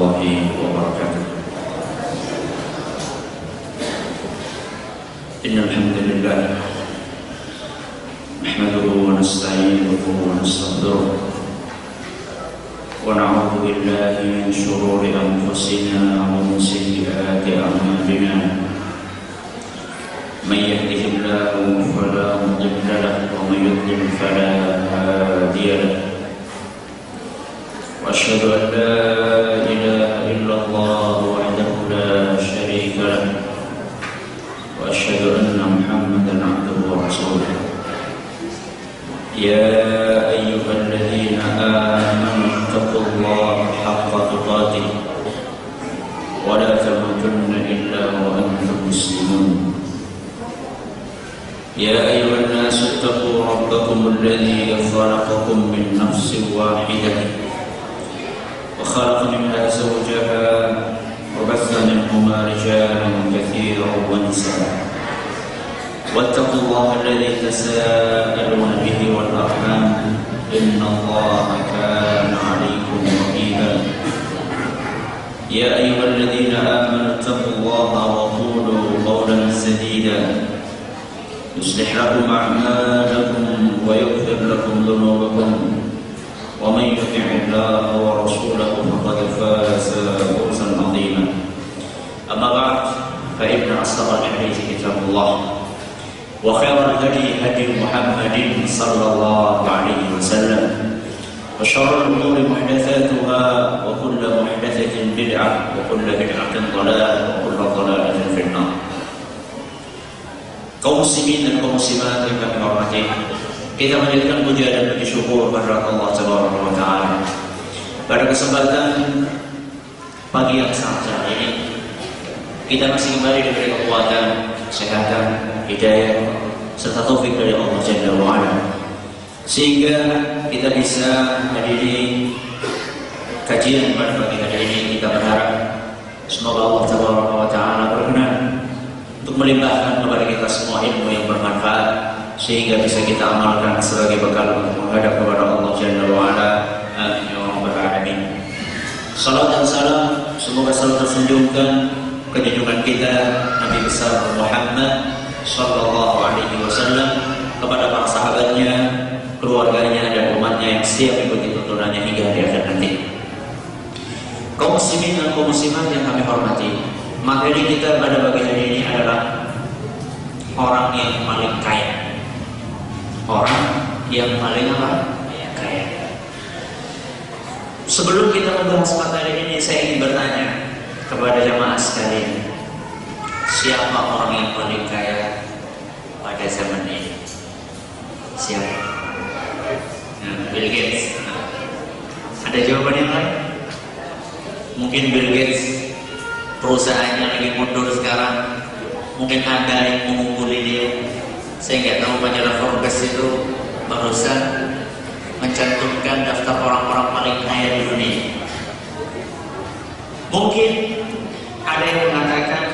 الله وبركاته. إن الحمد لله نحمده ونستعينه ونستغفره ونعوذ بالله من شرور أنفسنا ومن سيئات أعمالنا. من يهده الله فلا مضل له ومن يضلل فلا هادي له. وأشهد أن لا إله إلا الله وحده لا شريك له وأشهد أن محمدا عبده ورسوله. يا أيها الذين آمنوا اتقوا الله حق تقاته ولا تموتن إلا وأنتم مسلمون. يا أيها الناس اتقوا ربكم الذي خلقكم من نفس واحدة وخلق منها زوجها وبث منهما رجالا كثيرا ونساء واتقوا الله الذي تساءلون به والأرحام إن الله كان عليكم رقيبا. يا أيها الذين آمنوا اتقوا الله وقولوا قولا سديدا يصلح لكم أعمالكم ويغفر لكم ذنوبكم ومن يطع الله ورسوله فقد فاز فوزا عظيما. أما بعد فإن أصدق الحديث كتاب الله وخير الهدي هدي محمد صلى الله عليه وسلم وشر الأمور محدثاتها وكل محدثة بدعة وكل بدعة ضلالة وكل ضلالة في النار. Kaum muslimin dan kaum muslimat yang kami hormati, kita menjadikan puja dan puji syukur kepada Allah Subhanahu wa taala. Pada kesempatan pagi yang sangat cerah ini, kita masih kembali diberi kekuatan, kesehatan, hidayah serta taufik dari Allah Jalla wa Ala, sehingga kita bisa hadiri kajian pada pagi hari ini. Kita berharap semoga Allah Subhanahu wa taala berkenan untuk melimpahkan kepada kita semua ilmu yang bermanfaat sehingga bisa kita amalkan sebagai bekal untuk menghadap kepada Allah Jalla wa Ala. Amin ya rabbal alamin. Salam dan salam semoga selalu tersanjungkan ke junjungan kita Nabi besar Muhammad sallallahu alaihi wasallam, kepada para sahabatnya, keluarganya dan umatnya yang siap mengikuti tuntunannya hingga hari akhir nanti. Kaum muslimin dan kaum muslimat yang kami hormati, materi kita pada pagi hari ini adalah orang yang paling kaya. Orang yang paling apa? Kaya. Sebelum kita membahas materi ini, saya ingin bertanya kepada jamaah sekalian, siapa orang yang paling kaya pada zaman ini? Siapa? Bill Gates. Ada jawaban yang lain? Mungkin Bill Gates perusahaannya lagi mundur sekarang, mungkin ada yang mengumpuli dia. Saya nggak tahu, majalah Forbes itu barusan mencantumkan daftar orang-orang paling kaya di dunia. Mungkin ada yang mengatakan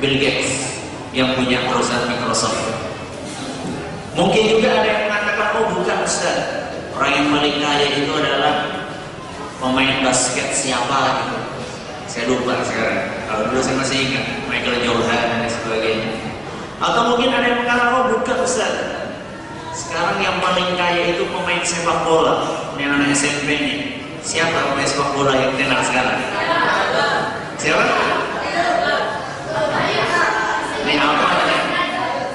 Bill Gates yang punya perusahaan Microsoft. Mungkin juga ada yang mengatakan, oh bukan Ustaz, orang yang paling kaya itu adalah pemain basket siapa gitu. Saya lupa sekarang. Kalau dulu saya masih ingat Michael Jordan dan sebagainya. Atau mungkin ada yang mengatakan, oh bukan Ustaz, sekarang yang paling kaya itu pemain sepak bola. Ini anak SMP nih. Siapa pemain sepak bola yang kenal sekarang? Siapa? Ini apa?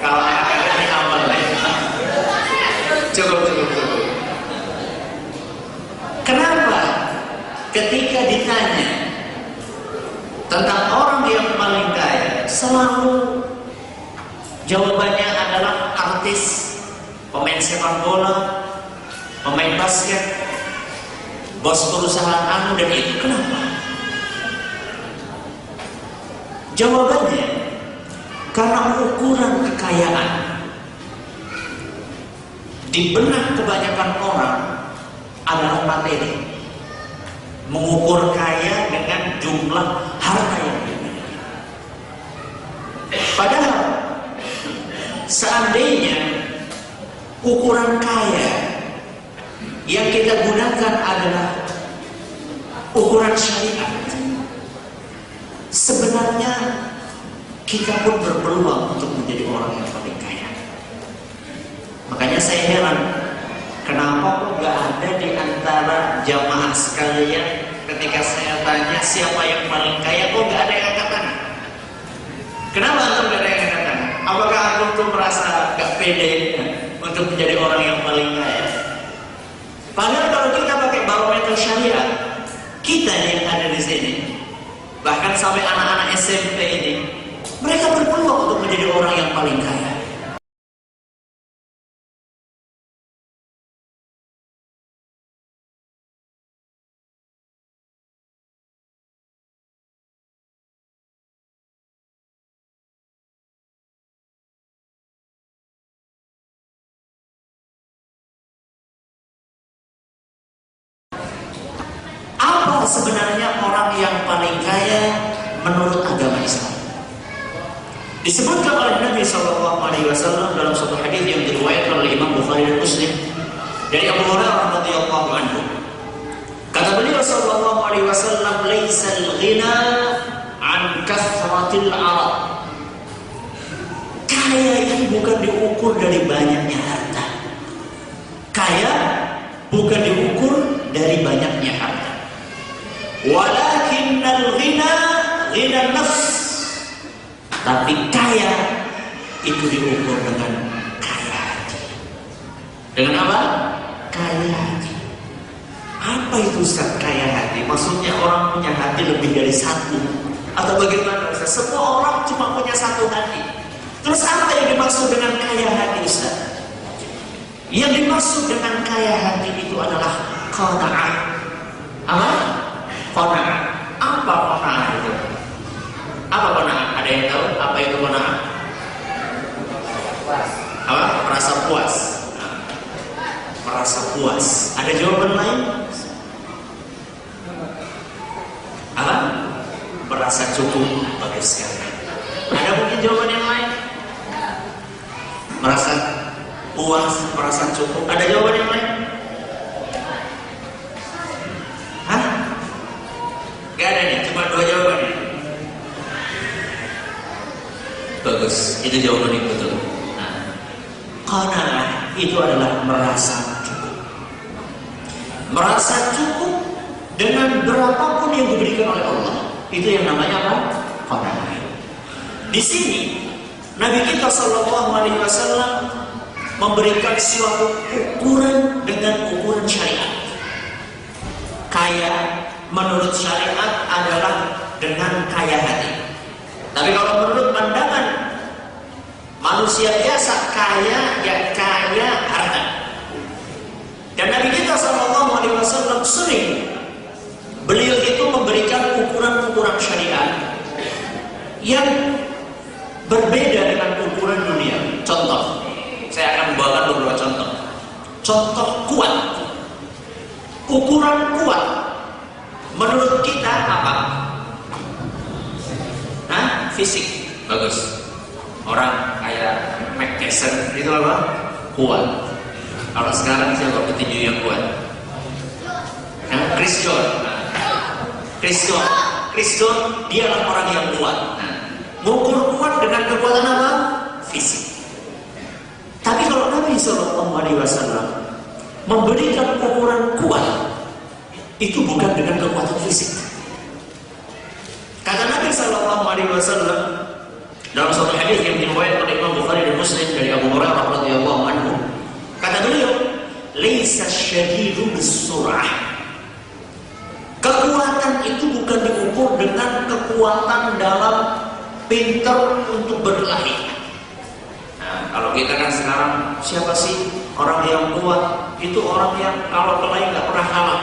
Kalau anak-anak ini apa nih? Cukup. Kenapa? Ketika ditanya tentang orang yang paling kaya, selalu jawabannya adalah artis, pemain sepak bola, pemain basket, bos perusahaan anu dan itu. Kenapa? Jawabannya karena ukuran kekayaan di benak kebanyakan orang adalah materi. Mengukur kaya dengan jumlah harta yang dimiliki. Padahal seandainya ukuran kaya yang kita gunakan adalah ukuran syariat, nyatanya kita pun berpeluang untuk menjadi orang yang paling kaya. Makanya saya heran, kenapa kok gak ada di antara jamaah sekalian ketika saya tanya siapa yang paling kaya, kok gak ada yang angkat tangan? Kenapa antum gak ada yang angkat tangan? Apakah antum tuh merasa gak pede untuk menjadi orang yang paling kaya? Padahal kalau kita pakai barometer syariat, kita yang ada di sini, bahkan sampai anak-anak SMP ini, mereka berpeluang untuk menjadi orang yang paling kaya. Apa sebenarnya orang yang paling kaya menurut agama Islam? Disebutkan oleh Nabi SAW dalam suatu hadis yang diriwayatkan oleh Imam Bukhari dan Muslim dari Abu Hurairah radhiyallahu anhu. Kata beliau sallallahu alaihi wasallam, "Laisal ghina an kathratil 'arab." Kaya itu bukan diukur dari banyaknya harta. Kaya bukan diukur dari banyaknya harta. Walakinnal ghina ghina nafs. Tapi kaya itu diukur dengan kaya hati. Dengan apa? Kaya hati. Apa itu Ustaz kaya hati? Maksudnya orang punya hati lebih dari satu atau bagaimana Ustaz? Semua orang cuma punya satu hati. Terus apa yang dimaksud dengan kaya hati Ustaz? Yang dimaksud dengan kaya hati itu adalah qanaah. Apa? Qanaah. Apa qanaah itu? Apa qanaah? Ada yang tahu apa itu qanaah? Apa? Merasa puas. Merasa puas. Ada jawaban lain? Apa? Merasa cukup. Bagus sekali. Ada mungkin jawaban yang lain? Merasa puas, merasa cukup. Ada jawaban yang lain? Hah? Gak ada nih, cuma dua jawabannya. Bagus, itu jawaban yang betul. Qanaah itu adalah merasa cukup. Merasa cukup dengan berapapun yang diberikan oleh Allah. Itu yang namanya apa? Qanaah. Di sini Nabi kita Shallallahu Alaihi Wasallam memberikan suatu ukuran dengan ukuran syariat. Kaya menurut syariat adalah dengan kaya hati. Tapi kalau menurut pandangan manusia biasa, kaya ya kaya harta. Dan Nabi kita Shallallahu Alaihi Wasallam sering beliau itu memberikan ukuran-ukuran syariat yang berbeda dengan ukuran dunia. Contoh, saya akan membawakan beberapa contoh. Contoh kuat. Ukuran kuat menurut kita apa? Hah? Fisik. Bagus. Orang kayak Mike Tyson itu apa? Kuat. Kalau sekarang siapa petinju yang kuat? Chris John. Chris John dia adalah orang yang kuat. Mengukur kuat dengan kekuatan apa? Fisik. Tapi kalau Nabi Shallallahu Alaihi Wasallam memberikan ukuran kuat, itu bukan dengan kekuatan fisik. Kata Nabi Shallallahu Alaihi Wasallam dalam suatu hadis yang diriwayatkan oleh Imam Bukhari dan Muslim dari Abu Hurairah radhiyallahu anhu, kata beliau, "Laisa syadidu bis-sur'ah." Kekuatan itu bukan diukur dengan kekuatan dalam pintar untuk berkelahi. Nah, kalau kita kan sekarang siapa sih orang yang kuat? Itu orang yang kalau kelahi nggak pernah kalah.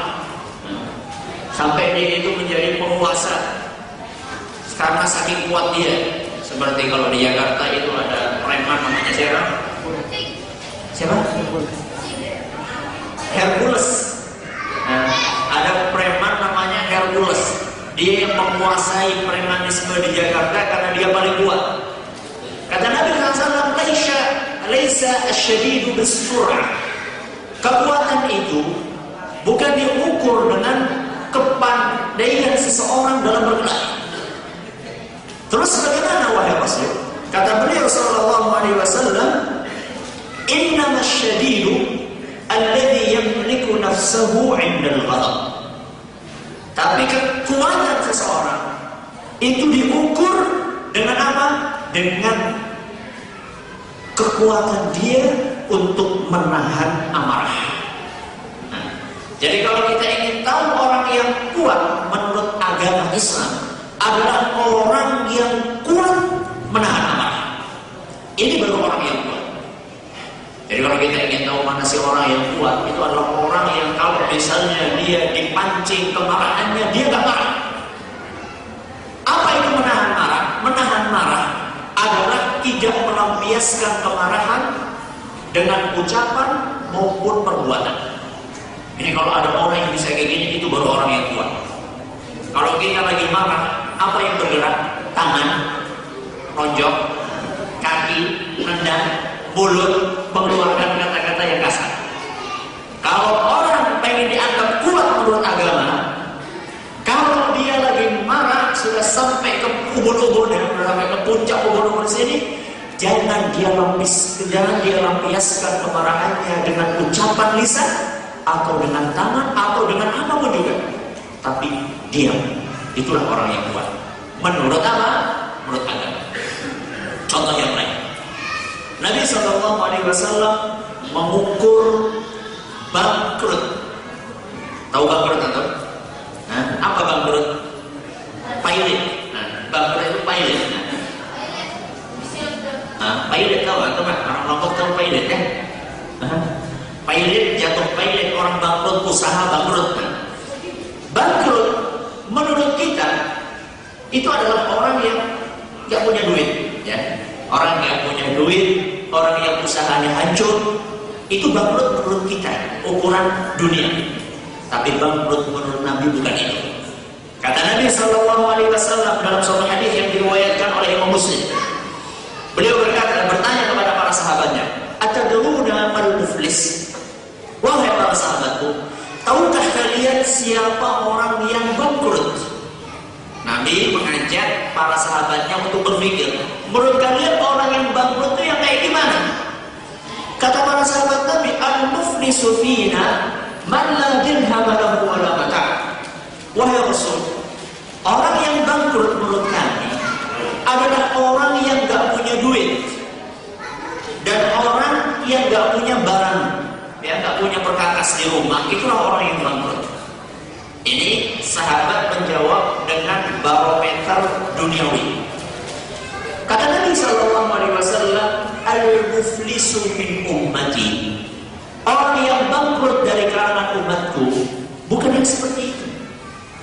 Sampai dia itu menjadi penguasa karena saking kuat dia. Seperti kalau di Jakarta itu ada preman namanya siapa? Siapa? Hercules. Nah, ada preman namanya Hercules. Dia yang menguasai premanisme di Jakarta karena dia paling kuat. Kata Nabi SAW, "Laisa asyadidu bis-sur'ah." Kekuatan itu bukan diukur dengan kepandaian seseorang dalam berkelahi. Terus bagaimana wahai Rasul? Kata beliau sallallahu alaihi wasallam, "Innamas syadidu alladhi yamliku nafsahu 'inda al-ghadab." Tapi kekuatan seseorang itu diukur dengan apa? Dengan kekuatan dia untuk menahan amarah. Nah, jadi kalau kita ingin tahu orang yang kuat menurut agama Islam adalah orang yang kuat menahan amarah. Ini baru orang yang kuat. Jadi kalau kita ingin tahu mana sih orang yang kuat, itu adalah orang yang kalau misalnya dia dipancing kemarahannya, dia gak marah. Apa itu menahan marah? Menahan marah adalah tidak melampiaskan kemarahan dengan ucapan maupun perbuatan. Ini kalau ada orang yang bisa kayak gini, itu baru orang yang kuat. Kalau kita lagi marah, apa yang bergerak? Tangan, ronjok, kaki, nendang, mulut, mengeluarkan kata-kata yang kasar. Kalau orang pengen dianggap kuat menurut agama, kalau dia lagi marah sudah sampai ke ubun-ubun, sampai ke puncak ubun-ubun sini, jangan dia lampiaskan kemarahannya dengan ucapan lisan atau dengan tangan atau dengan apapun juga. Tapi diam. Itulah orang yang kuat. Menurut apa? Menurut agama. Contoh yang lain. Nabi SAW mengukur bangkrut. Tahu bangkrut atau? Nah, apa bangkrut? Pilot. Nah, bangkrut itu pilot. Nah, pilot tahu atau kan? Orang Lombok tahu pilot kan? Pilot, jatuh pilot, orang bangkrut, usaha bangkrut. Nah, bangkrut menurut kita itu adalah orang yang gak punya duit, ya. Orang yang punya duit, orang yang usahanya hancur, itu bangkrut menurut kita, ukuran dunia. Tapi bangkrut menurut Nabi bukan itu. Kata Nabi SAW dalam suatu hadis yang diriwayatkan oleh Imam Muslim, beliau bertanya kepada para sahabatnya, "Atadruna mal muflis?" Wahai para sahabatku, tahukah kalian siapa orang yang bangkrut? Nabi mengajak para sahabatnya untuk berpikir, menurut kalian orang yang bangkrut itu yang kayak gimana? Kata para sahabat Nabi, "Al-muflisu fina man la dirham lahu wa la mata'." Wahai Rasul, orang yang bangkrut menurut kami adalah orang yang gak punya duit dan orang yang gak punya barang, ya, gak punya perkakas di rumah. Itulah orang yang bangkrut. Ini sahabat menjawab dengan barometer duniawi. Kata Nabi SAW, "Al-muflisu min ummati." Orang yang bangkrut dari kalangan umatku bukan yang seperti itu.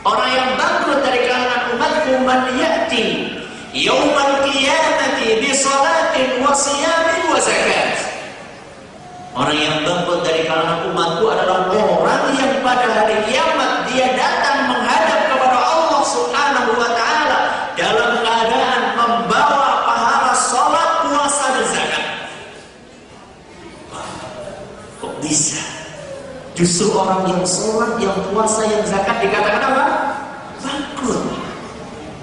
Orang yang bangkrut dari kalangan umatku, man ya'ti yaumal qiyamati bi salatin wa siyamin wa zakat. Orang yang bangkrut dari kalangan umatku adalah orang yang pada hari kiamat dia datang menghadap kepada Allah Subhanahu wa taala dalam keadaan membawa pahala salat, puasa dan zakat. Kok bisa? Justru orang yang salat, yang puasa, yang zakat dikatakan apa? Bangkrut.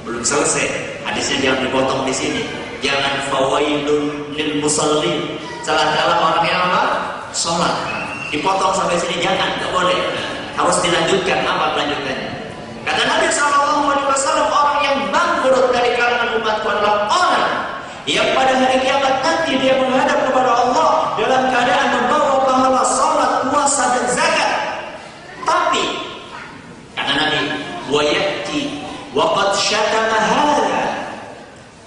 Belum selesai. Hadisnya jangan dipotong di sini. Jangan fawailun lil musallin. Salah-salah orang yang apa? Sholat. Dipotong sampai sini jangan, nggak boleh. Harus dilanjutkan. Apa kelanjutannya? Kata Nabi SAW, orang yang bangkrut dari kalangan umatku adalah orang yang pada hari kiamat nanti dia menghadap kepada Allah dalam keadaan membawa pahala sholat, puasa dan zakat. Tapi kata Nabi, wa ya'ti wa qad syatama hadza.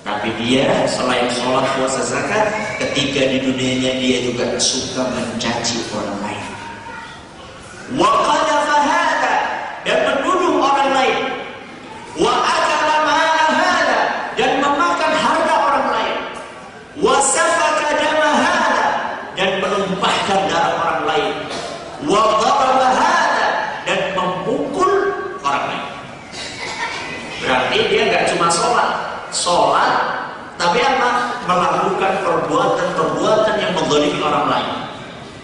Tapi dia selain sholat, puasa, zakat, ketika di dunianya dia juga suka mencaci orang lain. Wa qadhafa hadza, dan menuduh orang lain. Wa akala mala hadza, dan memakan harta orang lain. Wa safaka dama hadza, dan menumpahkan darah orang lain. Wa daraba hadza, dan memukul orang lain. Berarti dia nggak cuma sholat, tapi apa? Melakukan perbuatan-perbuatan yang menzalimi orang lain.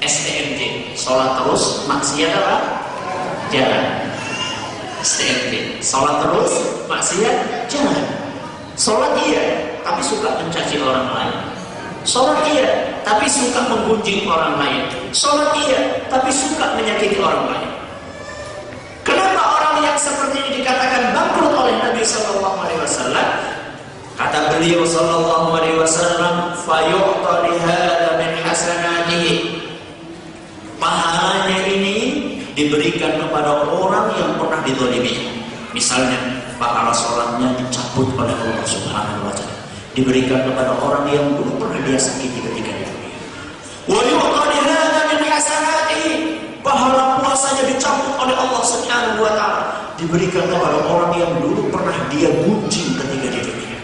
STMJ, sholat terus, maksiat apa? Jalan. STMJ, sholat terus, maksiat jalan. Sholat iya, tapi suka mencaci orang lain. Sholat iya, tapi suka menggunjing orang lain. Sholat iya, tapi suka menyakiti orang lain. Kenapa orang yang seperti ini dikatakan bangkrut oleh Nabi Sallallahu Alaihi Wasallam? Kata beliau Sallallahu Alaihi Wasallam, "Fayu'ta lihada min hasanatihi." Pahalanya ini diberikan kepada orang yang pernah dizalimi. Misalnya, pahala sholatnya dicabut oleh Allah Subhanahu wa Ta'ala, diberikan kepada orang yang dulu pernah dia sakiti ketika di dunia. Wa yu'ta lihada min hasanatihi. Pahala puasanya dicabut oleh Allah Subhanahu wa Ta'ala, diberikan kepada orang yang dulu pernah dia gunjing ketika di dunia.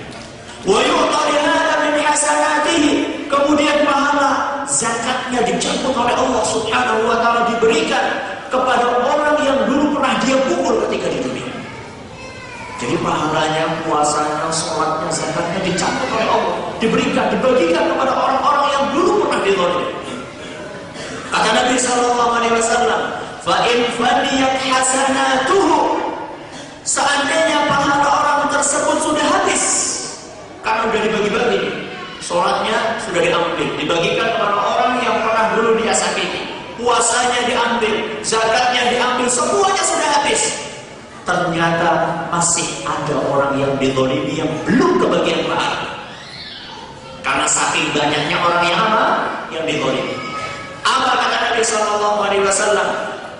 Wa yu'ta lihada min hasanatihi. Kemudian pahala zakatnya dicabut oleh Allah Subhanahu wa Ta'ala, diberikan kepada orang yang dulu pernah dia pukul ketika di dunia. Jadi pahalanya, puasanya, sholatnya, zakatnya dicabut oleh Allah, diberikan, dibagikan kepada orang-orang yang dulu pernah dizalimi. Kata Nabi Sallallahu Alaihi Wasallam, "Fa in faniyat hasanatuhu." Seandainya pahala orang tersebut sudah habis, karena sudah dibagi-bagi, sholatnya sudah diambil, dibagikan kepada orang yang pernah dulu dia sakiti, puasanya diambil, zakatnya diambil, semuanya sudah habis. Ternyata masih ada orang yang dizalimi yang belum kebagian pahala. Karena saking banyaknya orang yang apa? Yang dizalimi. Apa kata Nabi Sallallahu Alaihi Wasallam?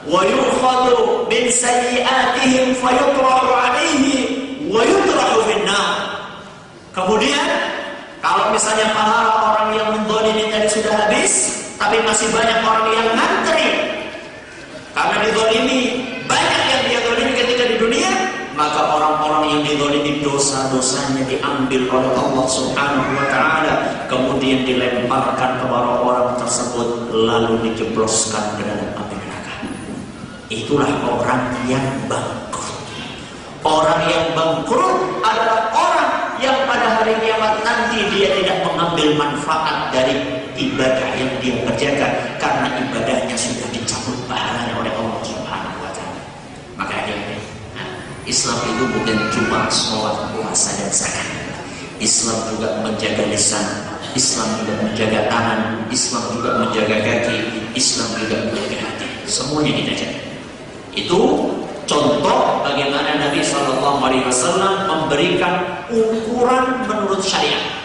Wa yukhadu min sayyi'atihim fayutrahu alaihi wa yutrahu finnar. Kemudian kalau misalnya pahala orang yang menzalimi tadi sudah habis, tapi masih banyak orang yang ngantri karena dizalimi, banyak yang dia zalimi ketika di dunia, maka orang-orang yang dizalimi dosa-dosanya diambil oleh Allah Subhanahu wa Ta'ala, kemudian dilemparkan kepada orang tersebut, lalu dijebloskan ke dalam api neraka. Itulah orang yang bangkrut. Orang yang bangkrut adalah orang yang pada hari kiamat nanti dia tidak mengambil manfaat dari ibadah yang dia kerjakan, karena ibadahnya sudah dicabut pahalanya oleh Allah Subhanahu wa Ta'ala. Maka Islam itu bukan cuma sholat, puasa, dan zakat. Islam juga menjaga lisan, Islam juga menjaga tangan, Islam juga menjaga kaki, Islam juga menjaga hati. Semuanya kita jaga. Itu contoh bagaimana Nabi Sallallahu Alaihi Wasallam memberikan ukuran menurut syariat.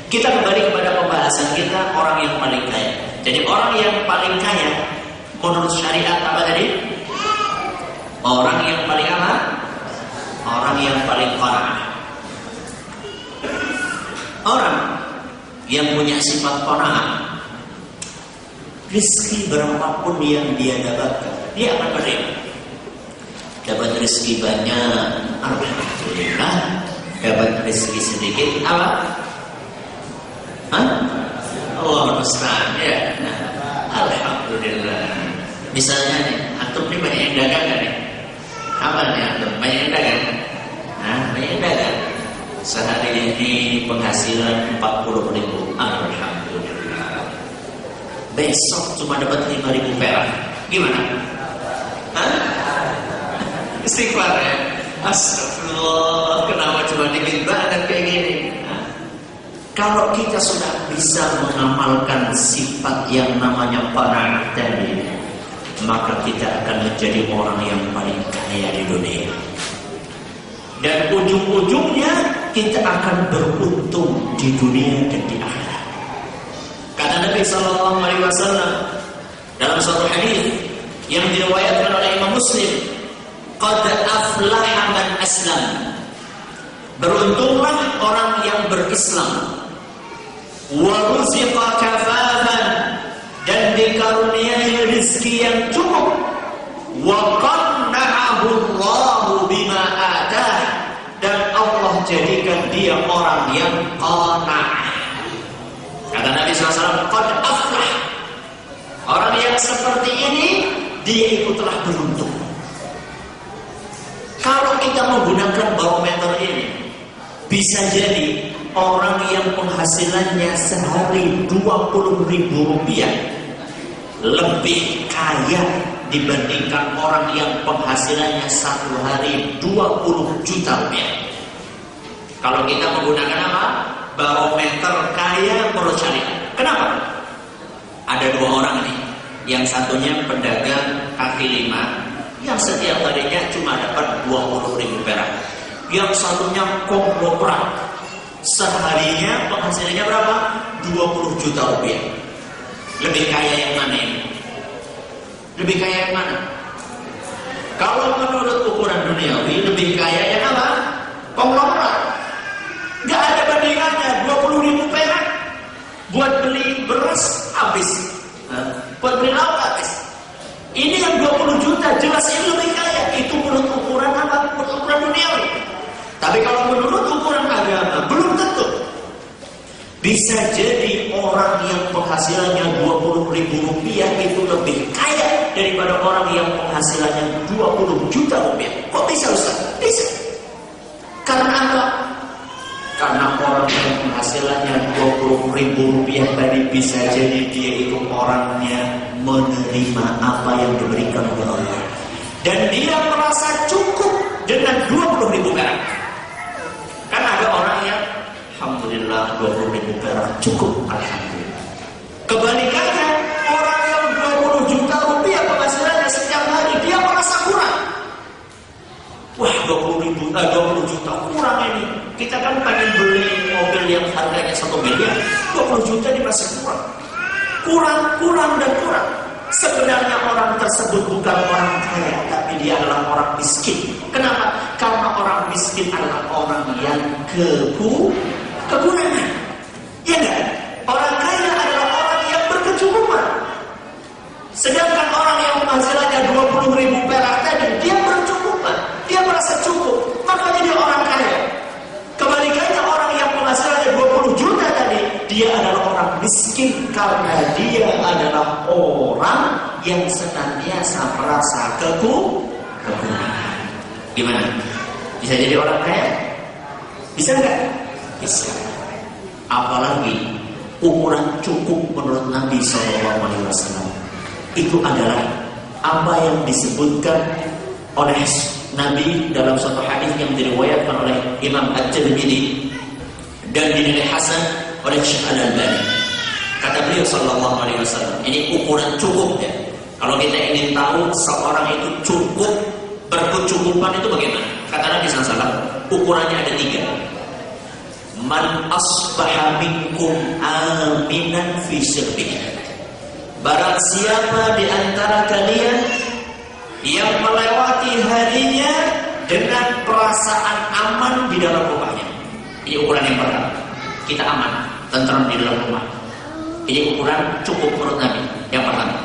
Kita kembali kepada pembahasan kita, orang yang paling kaya. Jadi orang yang paling kaya menurut syariat apa tadi? Orang yang paling apa? Orang yang paling qanaah. Orang yang punya sifat qanaah, rezeki berapapun yang dia dapatkan, dia akan menerima. Dapat rezeki banyak, alhamdulillah. Dapat rezeki sedikit, apa? Allah musta'an, ya. Alhamdulillah. Misalnya nih, antum ini banyak yang dagang kan nih? Apa nih antum? Banyak yang dagang? Banyak yang dagang. Sehari ini penghasilan 40.000. Alhamdulillah. Besok cuma dapat 5.000 perak. Gimana? Istighfar ya. Astagfirullah, kenapa cuma dikit banget kayak gini? Kalau kita sudah bisa mengamalkan sifat yang namanya qanaah tadi, maka kita akan menjadi orang yang paling kaya di dunia. Dan ujung-ujungnya kita akan beruntung di dunia dan di akhirat. Kata Nabi Sallallahu Alaihi Wasallam dalam suatu hadis yang diriwayatkan oleh Imam Muslim, "Qad aflaha man aslam." Beruntunglah orang yang berislam. Wa ruziqa kafafan, dan dikaruniai rezeki yang cukup. Wa qanna'ahu Allahu bima atah, dan Allah jadikan dia orang yang qanaah. Kata Nabi SAW, qad aflah. Orang yang seperti ini dia itu telah beruntung. Kalau kita menggunakan barometer ini, bisa jadi orang yang penghasilannya sehari 20.000 rupiah lebih kaya dibandingkan orang yang penghasilannya satu hari 20 juta rupiah. Kalau kita menggunakan apa? Barometer kaya menurut syariat. Kenapa? Ada dua orang nih. Yang satunya pedagang kaki lima, yang setiap harinya cuma dapat 20.000 perak. Yang satunya konglomerat, seharinya penghasilannya berapa? 20 juta rupiah. Lebih kaya yang mana ini? Lebih kaya yang mana? Kalau menurut ukuran duniawi, lebih kaya yang apa? Konglomerat. Gak ada bandingannya. 20.000 perak buat beli beras habis, buat beli lauk habis. Ini yang 20 juta jelas ini lebih kaya. Itu menurut ukuran apa? Menurut ukuran duniawi. Tapi kalau menurut ukuran agama belum tentu. Bisa jadi orang yang penghasilannya 20.000 rupiah itu lebih kaya daripada orang yang penghasilannya 20 juta rupiah. Kok bisa Ustaz? Bisa. Karena apa? Karena orang yang penghasilannya 20.000 rupiah tadi bisa jadi dia itu orangnya menerima apa yang diberikan oleh Allah. Dan dia merasa cukup dengan 20.000 perak. Kan ada orang yang alhamdulillah 20.000 perak cukup, alhamdulillah. Kebalikannya, orang yang 20 juta rupiah penghasilannya setiap hari, dia merasa kurang. Wah, 20 juta kurang ini. Kita kan pengen beli mobil yang harganya 1 miliar, 20 juta ini masih kurang. Kurang dan kurang. Sebenarnya orang tersebut bukan orang kaya, tapi dia adalah orang miskin. Kenapa? Karena orang miskin adalah orang yang kekurangan. Ya enggak? Orang kaya adalah orang yang berkecukupan. Sedangkan orang yang penghasilannya 20.000 perak tadi, dia berkecukupan. Dia merasa cukup, makanya dia orang kaya. Kebalikannya orang yang penghasilannya 20 juta tadi, dia adalah orang miskin karena dia adalah orang yang senantiasa merasa kekurangan. Gimana? Bisa jadi orang kaya? Bisa nggak? Bisa. Apalagi ukuran cukup menurut Nabi SAW itu adalah apa yang disebutkan oleh Nabi dalam suatu hadis yang diriwayatkan oleh Imam At-Tirmidzi dan dinilai hasan oleh Syekh Al-Albani. Kata beliau sallallahu alaihi wasallam, ini ukuran cukup ya. Kalau kita ingin tahu seorang itu cukup, berkecukupan itu bagaimana? Kata Nabi SAW, ukurannya ada 3. Man asbaha minkum aminan fi sirbihi. Barang siapa di antara kalian yang melewati harinya dengan perasaan aman di dalam rumahnya. Ini ukuran yang pertama. Kita aman, tentram di dalam rumah. Ini ukuran cukup menurut Nabi. Yang pertama.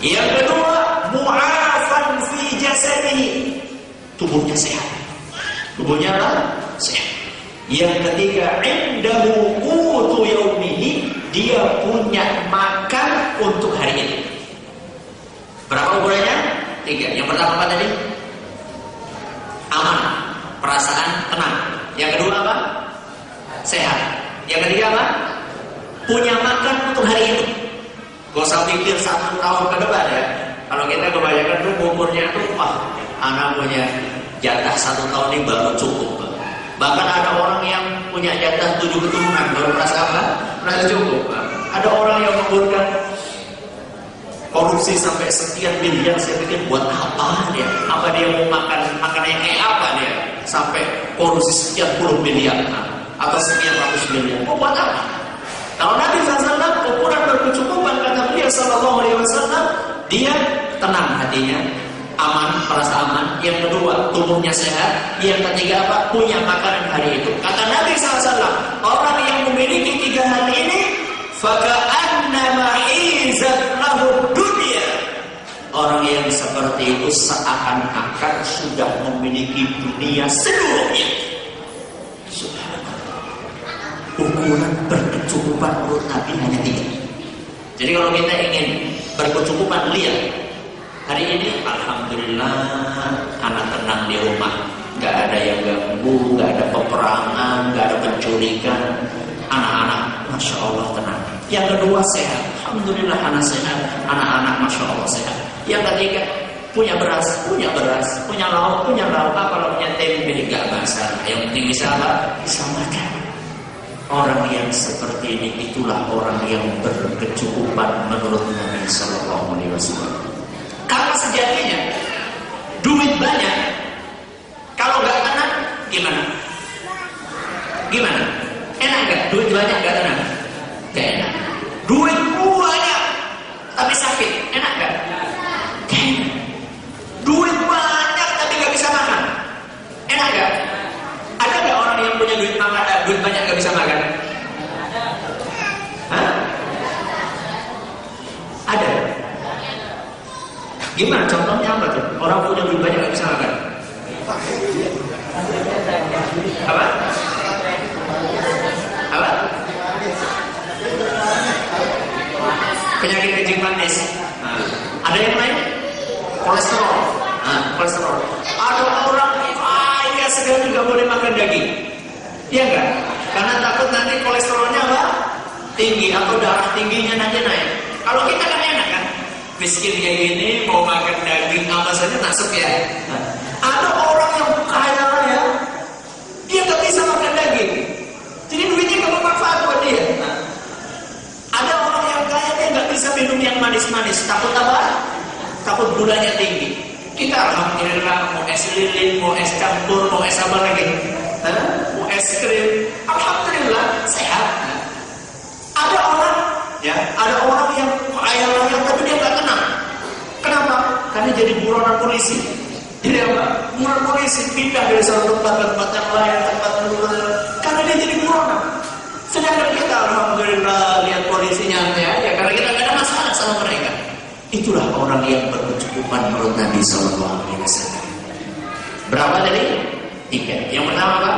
Yang kedua, mu'afan fi jasadihi. Tubuhnya sehat. Tubuhnya apa? Sehat. Yang ketiga, indahu qutu yaumihi. Dia punya makan untuk hari ini. Berapa ukurannya? 3. Yang pertama apa tadi? Aman, perasaan tenang. Yang kedua apa? Sehat. Yang ketiga apa? Punya makan untuk hari ini. Gak usah pikir 1 tahun ke depan ya. Kalau kita kebanyakan tuh umurnya tuh, wah, anak punya jatah 1 tahun ini baru cukup. Bahkan ada orang yang punya jatah 7 keturunan baru merasa apa? Merasa cukup. Ada orang yang membutuhkan korupsi sampai sekian miliar, saya pikir buat apa dia? Apa dia mau makan yang kayak apa dia? Sampai korupsi sekian puluh miliar atau sekian ratus miliar. Mau buat apa? Kalau Nabi SAW ukuran berkecukupan, kata beliau Sallallahu Alaihi Wasallam, dia tenang hatinya, aman, merasa aman. Yang kedua, tubuhnya sehat. Yang ketiga apa? Punya makanan hari itu. Kata Nabi SAW, orang yang memiliki 3 hal ini, faka'annama izat lahu dunia. Orang yang seperti itu seakan-akan sudah memiliki dunia seluruhnya. Subhanallah. Ukuran berkecukupan menurut Nabi hanya 3. Jadi kalau kita ingin berkecukupan, lihat Hari ini alhamdulillah anak tenang di rumah, nggak ada yang ganggu, nggak ada peperangan, nggak ada penculikan. Anak-anak masya Allah tenang. Yang kedua sehat, alhamdulillah anak sehat, anak-anak masya Allah sehat. Yang ketiga punya beras, punya lauk, apa kalau punya tempe nggak masalah. Yang penting bisa apa? Bisa makan. Orang yang seperti ini itulah orang yang berkecukupan menurut Nabi Sallallahu Alaihi Wasallam. Karena sejatinya duit banyak, kalau nggak tenang gimana? Gimana? Enak nggak? Duit banyak nggak tenang? Gak enak. Duit banyak tapi sakit, enak nggak? Gak enak. Duit banyak tapi nggak bisa makan, enak nggak? Ada nggak orang yang punya duit banyak nggak bisa makan? Hah? Ada. Gimana contohnya apa tuh? Orang punya duit banyak nggak bisa makan? Apa? Apa? Penyakit kencing manis. Ada yang lain? Kolesterol. Kolesterol. Ada orang kaya sekali nggak boleh makan daging. Iya nggak? Karena takut nanti kolesterolnya apa? Tinggi atau darah tingginya nanti naik. Kalau kita kan enak kan? Miskin kayak gini mau makan daging apa saja nasib ya. Ada orang yang kaya ya, dia nggak bisa makan daging. Jadi duitnya nggak bermanfaat buat dia. Ada orang yang kaya dia nggak bisa minum yang manis-manis. Takut apa? Takut gulanya tinggi. Kita alhamdulillah mau es lilin, mau es campur, mau es apa lagi? Mau es krim. Alhamdulillah sehat. Ada orang ya, ada orang yang kaya raya tapi dia nggak tenang. Kenapa? Karena jadi buronan polisi. Jadi apa? Buronan polisi pindah dari satu tempat ke tempat yang lain, karena dia jadi buronan. Sedangkan kita alhamdulillah lihat polisinya ya karena kita nggak ada masalah sama mereka. Itulah orang yang berkecukupan menurut Nabi Sallallahu Alaihi Wasallam. Berapa tadi? 3. Yang pertama apa?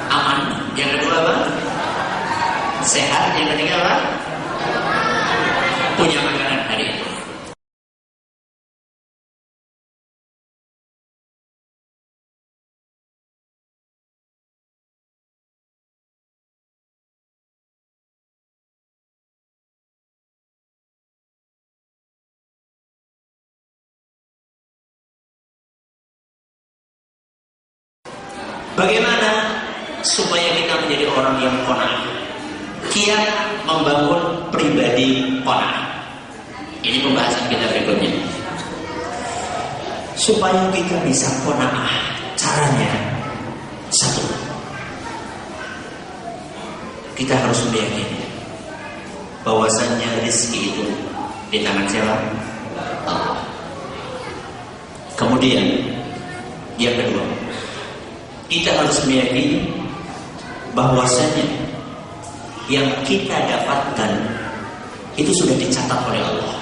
Aman. Yang kedua apa? Sehat. Yang ketiga apa? Punya makanan hari itu. Bagaimana supaya kita menjadi orang yang qanaah? Kiat membangun pribadi qanaah. Ini pembahasan kita berikutnya. Supaya kita bisa qanaah, caranya satu. Kita harus meyakini bahwasannya rezeki itu di tangan siapa? Allah. Kemudian yang kedua, kita harus meyakini bahwasanya yang kita dapatkan itu sudah dicatat oleh Allah.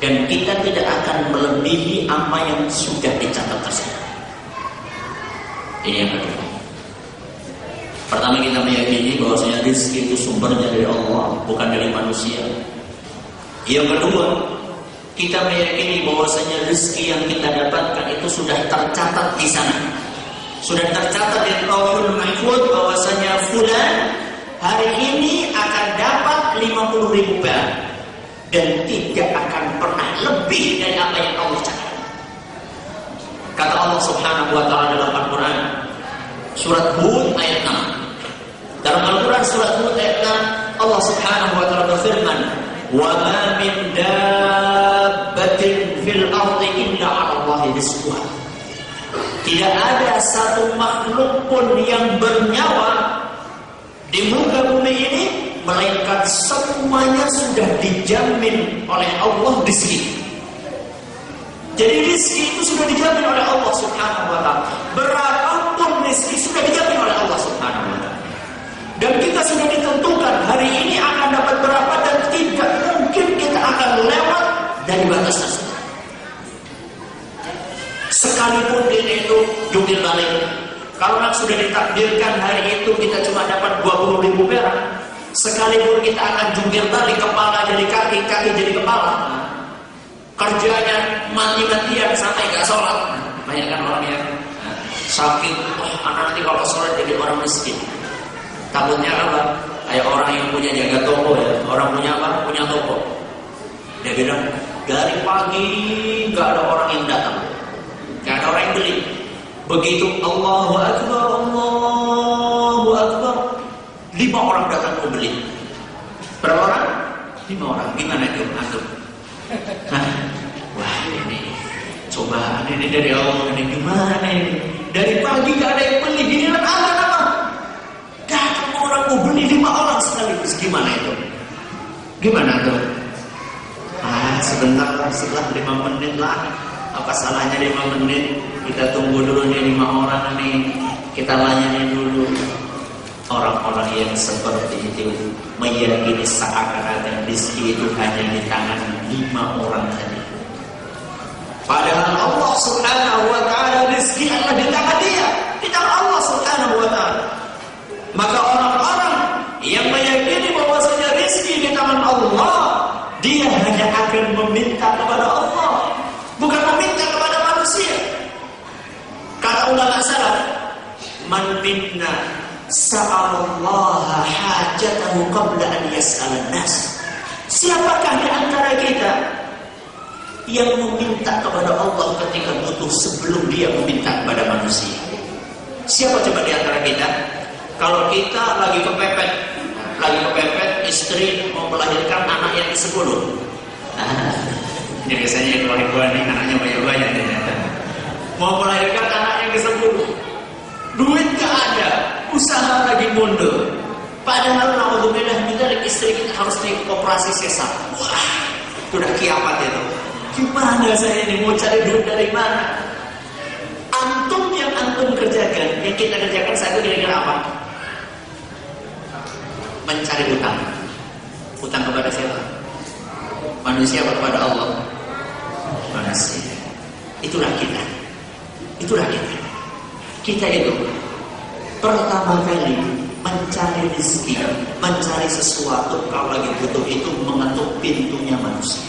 Dan kita tidak akan melebihi apa yang sudah dicatat tersebut. Ini yang kedua. Pertama kita meyakini bahwasanya rezeki itu sumbernya dari Allah, bukan dari manusia. Yang kedua, kita meyakini bahwasanya rezeki yang kita dapatkan itu sudah tercatat di sana. Sudah tercatat di Lauhul Mahfuz bahwasanya fulan hari ini akan dapat 50.000 perak dan tidak akan pernah lebih dari apa yang Allah catat. Kata Allah Subhanahu wa taala dalam Al-Qur'an surat Hud ayat 6. Dalam Al-Qur'an surat Hud ayat 6 Allah Subhanahu wa taala berfirman, "Wa ma min dabbatin fil ardi illa 'ala Allahi rizquha." Tidak ada satu makhluk pun yang bernyawa di muka bumi ini melainkan semuanya sudah dijamin oleh Allah rezeki. Jadi rezeki itu sudah dijamin oleh Allah Subhanahu wa taala. Berapapun rezeki sudah dijamin oleh Allah Subhanahu wa taala. Dan kita sudah ditentukan hari ini akan dapat berapa dan tidak mungkin kita akan lewat dari batas tersebut. Sekalipun ini itu jungkir balik. Kalau sudah ditakdirkan hari itu kita cuma dapat 20.000 perak, sekalipun kita akan jungkir balik, kepala jadi kaki, kaki jadi kepala, kerjanya mati-matian sampai nggak sholat. Banyak kan orang yang sakit, anak nanti kalau sholat jadi orang miskin. Takutnya apa? Kayak orang yang punya jaga toko ya, orang punya apa? Punya toko. Dia bilang dari pagi nggak ada orang yang datang, nggak ada orang yang beli. Begitu Allahu Akbar, Allahu Akbar, 5 orang datang mau beli. Berapa orang? 5 orang. Gimana itu antum? Wah ini cobaan ini dari Allah, ini gimana ini? Dari pagi gak ada yang beli, giliran Allah apa? Datang orang mau beli 5 orang sekaligus, gimana itu? Gimana tuh? Sebentar setelah 5 menit lah. Apa salahnya 5 menit? Kita tunggu dulu nih 5 orang nih, kita layani dulu. Orang-orang yang seperti itu meyakini seakan-akan rezeki itu hanya di tangan 5 orang saja. Padahal Allah Subhanahu wa ta'ala rezeki Allah di tangan dia, di tangan Allah Subhanahu wa ta'ala. Maka orang-orang yang meyakini bahwasanya rezeki di tangan Allah, dia hanya akan meminta kepada Allah, bukan meminta kepada manusia. Kata ulama salaf, man minna sa'alallaha hajatahu qabla an yas'alan nas. Siapakah di antara kita yang meminta kepada Allah ketika butuh sebelum dia meminta kepada manusia? Siapa coba di antara kita? Kalau kita lagi kepepet, istri mau melahirkan anak yang ke-10. Ini biasanya keluarga ini anaknya banyak-banyak ternyata. Mau melahirkan anak yang ke-10. Duit gak ada, usaha lagi mundur. Padahal naudzubillah minzalik istri kita harus dioperasi sesar. Wah, itu udah kiamat itu. Gimana saya ini mau cari duit dari mana? Antum yang antum kerjakan, yang kita kerjakan saat itu kira-kira apa? Mencari utang. Utang kepada siapa? Manusia atau kepada Allah? Manusia. Itulah kita. Kita itu pertama kali mencari rezeki, mencari sesuatu kalau lagi butuh itu mengetuk pintunya manusia.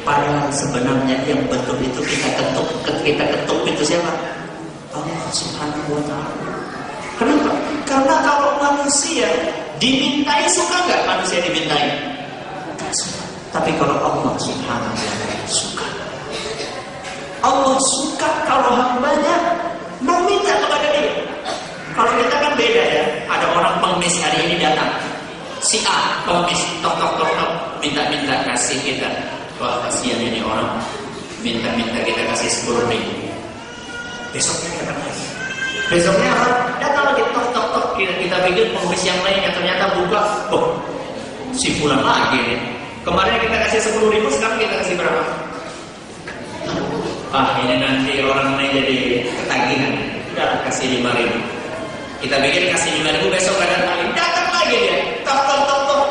Padahal sebenarnya yang betul itu kita ketuk pintu siapa? Allah Subhanahu wa ta'ala. Kenapa? Karena kalau manusia dimintai, suka nggak manusia dimintai? Nggak suka. Tapi kalau Allah Subhanahu wa ta'ala suka. Allah suka kalau hambanya meminta kepada dia. Kalau kita kan beda ya. Ada orang pengemis hari ini datang, si A pengemis, tok, minta kasih kita. Wah kasihan ini orang, minta kita kasih 10.000. Besoknya datang lagi. Besoknya datang lagi, tok. Kita pikir pengemis yang lainnya ternyata buka, si fulan lagi nih. Kemarin kita kasih 10.000, sekarang kita kasih berapa? Ini nanti orang ini jadi ketagihan. Udah kasih 5.000. Kita pikir kasih 5.000, besok datang lagi dia. Tok.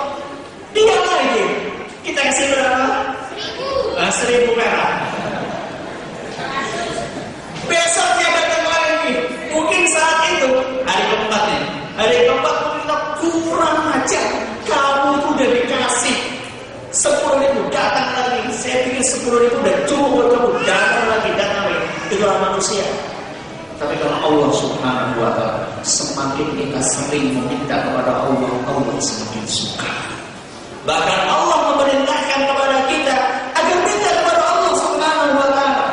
Dia lagi. Kita kasih berapa? 1.000 perak. Besok dia datang lagi. Mungkin saat itu hari keempat nih. Hari keempat kita kurang ajar. Kamu tuh udah dikasih 10.000, datang lagi. Saya pikir 10.000 udah cukup buat kamu. Datang lagi. Itulah manusia. Tapi kalau Allah Subhanahu wa ta'ala, semakin kita sering meminta kepada Allah, Allah semakin suka. Bahkan Allah memerintahkan kepada kita agar minta kepada Allah Subhanahu wa ta'ala.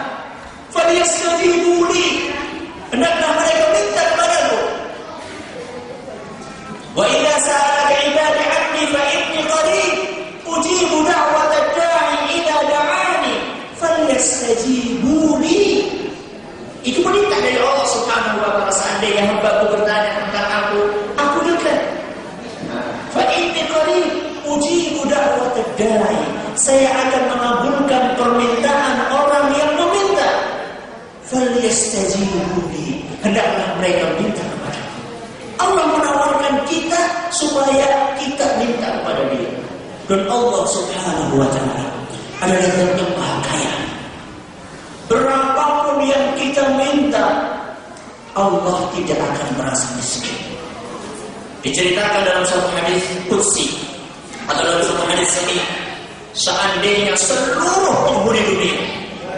Falyastajibu li, hendaklah mereka minta kepadaku. Wa idza sa'alaka 'ibadi 'anni fa inni qarib ujibu da'watad da'i idza da'ani falyastajibu li. Itu perintah dari Allah Subhanahu wa ta'ala. Seandainya hamba-Ku bertanya tentang aku dekat. Fa inni qarib ujibu da'watad da'i. Saya akan mengabulkan permintaan orang yang meminta. Falyastajibu li, hendaklah mereka minta kepada Allah. Menawarkan kita supaya kita minta kepada Dia. Dan Allah Subhanahu wa ta'ala adalah Zat yang Maha Kaya. Berapapun yang kita minta, Allah tidak akan merasa miskin. Diceritakan dalam satu hadis qudsi atau dalam satu hadis sahih, seandainya seluruh penghuni dunia,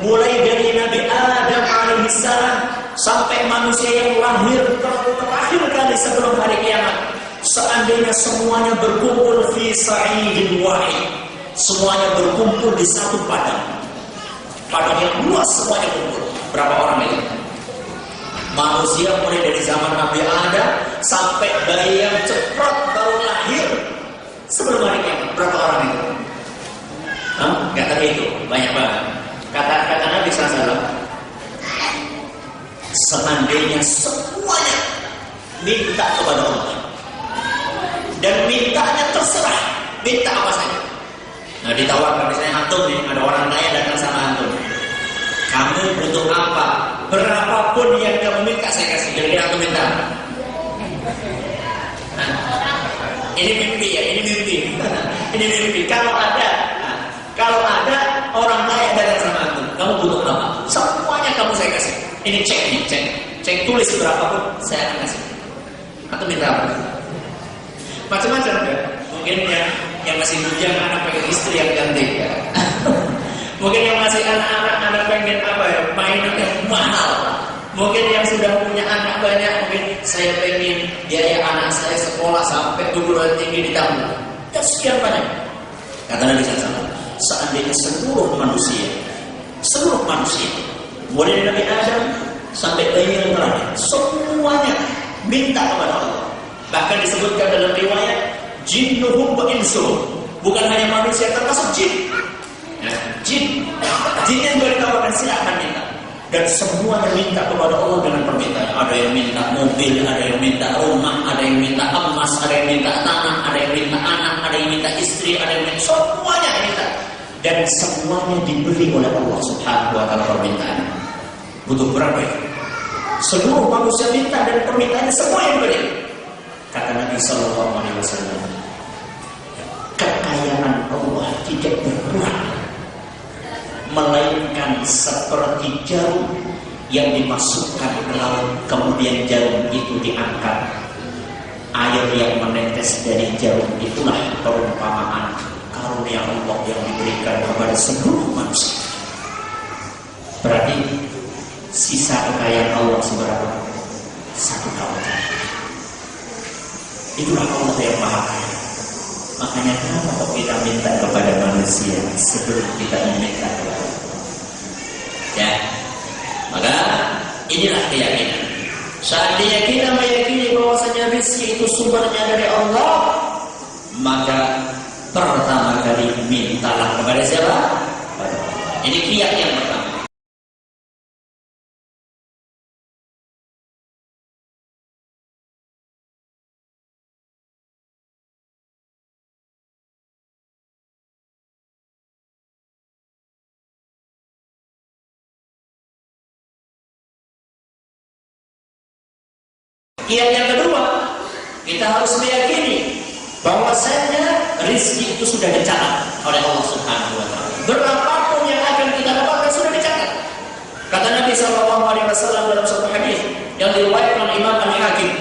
mulai dari Nabi Adam alaihissalam sampai manusia yang lahir terakhir kali sebelum hari kiamat, seandainya semuanya berkumpul fi sa'idin wahid, semuanya berkumpul di satu padang yang luas, semuanya kumpul. Berapa orang itu? Manusia mulai dari zaman Nabi Adam sampai bayi yang cepat baru lahir sebelum hari kiamat, berapa orang itu? Gak terhitung, banyak banget. Kata Nabi SAW, seandainya semuanya minta kepada Allah dan mintanya terserah, minta apa saja. Nah, ditawarkan, misalnya antum nih, ada orang kaya datang sama antum, kamu butuh apa? Berapapun yang kamu minta saya kasih. Kira-kira antum minta? Ini mimpi ya, ini mimpi. Ini mimpi. Kalau ada orang kaya datang sama antum, kamu butuh apa? Semuanya kamu saya kasih. Ini cek nih, cek tulis berapapun saya akan kasih. Antum minta apa? Macam-macam kan? Mungkin yang masih bujang anak pengen istri yang cantik ya. Mungkin yang masih anak pengen apa ya, mainan yang mahal. Mungkin yang sudah punya anak banyak, mungkin saya pengen biaya anak saya sekolah sampai perguruan tinggi ditanggung. Ya sekian banyak. Kata Nabi SAW, seandainya seluruh manusia, mulai dari Nabi Adam sampai bayi yang terakhir, semuanya minta kepada Allah. Bahkan disebutkan dalam riwayat, jinnuhum wa insuhum, bukan hanya manusia, termasuk jin. Jinnya juga ditawarkan, silakan minta. Dan semuanya minta kepada Allah dengan permintaan. Ada yang minta mobil, ada yang minta rumah, ada yang minta emas, ada yang minta tanah, ada yang minta anak, ada yang minta istri, ada yang minta, semuanya minta. Dan semuanya diberi oleh Allah Subhanahu wa ta'ala permintaannya. Butuh berapa ya? Seluruh manusia minta dan permintaannya semua yang diberi. Kata Nabi Sallallahu Alaihi Wasallam, kekayaan Allah tidak berkurang, melainkan seperti jarum yang dimasukkan ke laut, kemudian jarum itu diangkat. Air yang menetes dari jarum itulah perumpamaan karunia Allah yang diberikan kepada seluruh manusia. Berarti sisa kekayaan Allah seberapa? 1 lautan. Itulah Allah yang Maha Kaya. Makanya kenapa kok kita minta kepada manusia sebelum kita meminta kepada Allah? Ya, maka inilah keyakinan. Seandainya kita meyakini bahwasanya rezeki itu sumbernya dari Allah, maka pertama kali mintalah kepada siapa? Ini kiat yang pertama. Kiat yang kedua, kita harus meyakini bahwasanya rezeki itu sudah dicatat oleh Allah Subhanahu wa ta'ala. Berapapun yang akan kita dapatkan sudah dicatat. Kata Nabi Sallallahu Alaihi Wasallam dalam satu hadis yang diriwayatkan Imam Al-Hakim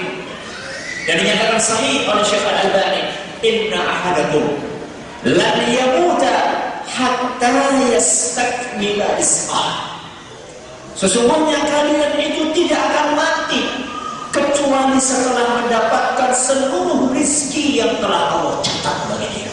dan dinyatakan sahih oleh Syekh Al-Albani, inna ahadakum lan yamuta hatta yastakmila rizqah. Sesungguhnya kalian itu tidak akan mati kecuali setelah mendapatkan seluruh rezeki yang telah Allah catat bagi dia.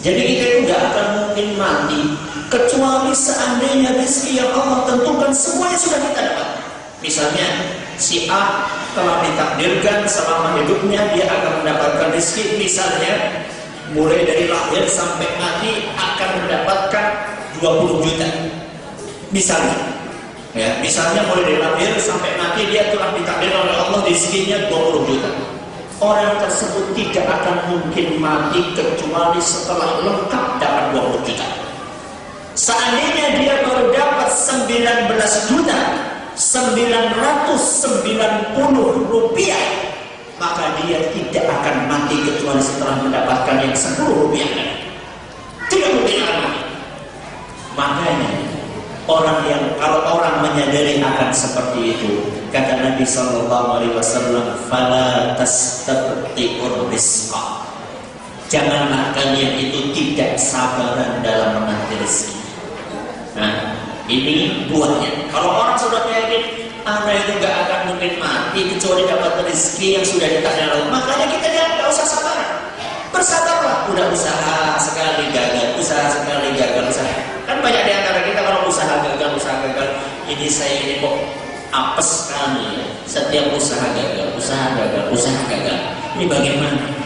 Jadi kita tidak akan mungkin mati kecuali seandainya rezeki yang Allah tentukan semuanya sudah kita dapat. Misalnya si A telah ditakdirkan selama hidupnya dia akan mendapatkan rezeki, misalnya mulai dari lahir sampai mati akan mendapatkan 20 juta. Misalnya mulai dari lahir sampai mati dia telah ditakdirkan oleh Allah rezekinya 20 juta. Orang tersebut tidak akan mungkin mati kecuali setelah lengkap dapat 20 juta. Seandainya dia baru dapat 19 juta 990 rupiah, maka dia tidak akan mati kecuali setelah mendapatkan yang 10 rupiah. Tidak mungkin akan mati. Makanya kalau orang menyadari akan seperti itu, kata Nabi Sallallahu Alaihi Wasallam, fala tastabti'ur rizqa. Janganlah kalian itu tidak sabaran dalam menanti rezeki. Nah, ini buahnya. Kalau orang sudah yakin anak itu gak akan mungkin mati kecuali dapat rezeki yang sudah ditakdirkan, makanya kita jangan usah sabar. Bersabarlah. Udah usaha sekali gagal, usaha sekali gagal, usaha. Kan banyak di antara kita kalau usaha gagal, ini saya ini kok apes sekali. Setiap usaha gagal. Ini bagaimana?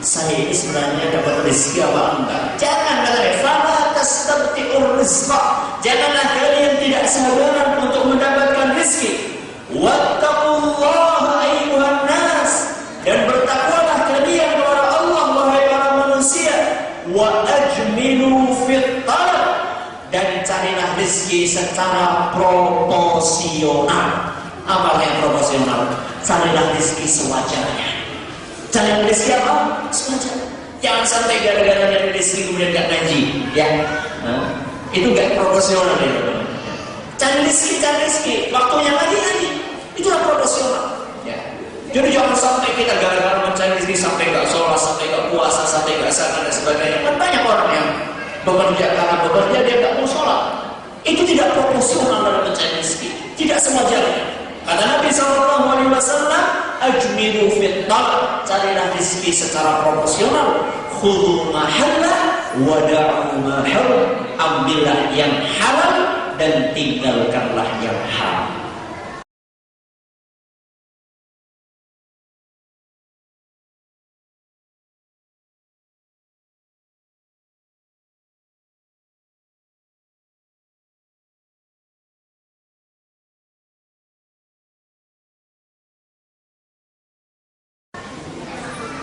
Saya ini sebenarnya dapat rezeki apa enggak? Jangan katanya, fala tastabti'ur rizqa. Janganlah kalian tidak sabaran untuk mendapatkan rezeki. Wattaqullaha ayyuhan nas. Dan bertakwalah kalian kepada Allah wahai para manusia. Wa ajmilu fit talab. Dan carilah rezeki secara proporsional. Apa yang proporsional? Carilah rezeki sewajarnya. Cari rezeki apa? Sewajarnya. Jangan sampai gara-gara dari rezeki kemudian gak ngaji, ya. Itu gak proporsional ya. Cari rezeki. Waktunya ngaji. Itulah proporsional. Ya. Jadi jangan sampai kita gara-gara mencari rezeki sampai gak sholat, sampai gak puasa, sampai gak zakat dan sebagainya. Kan banyak orang yang bekerja karena bekerja dia gak mau sholat. Itu tidak proporsional dalam mencari rezeki. Tidak sewajarnya. Kata Nabi SAW, ajmilu fit talab, carilah rezeki secara proporsional. Khudhu ma halal wa da'u ma haram. Ambillah yang halal dan tinggalkanlah yang haram.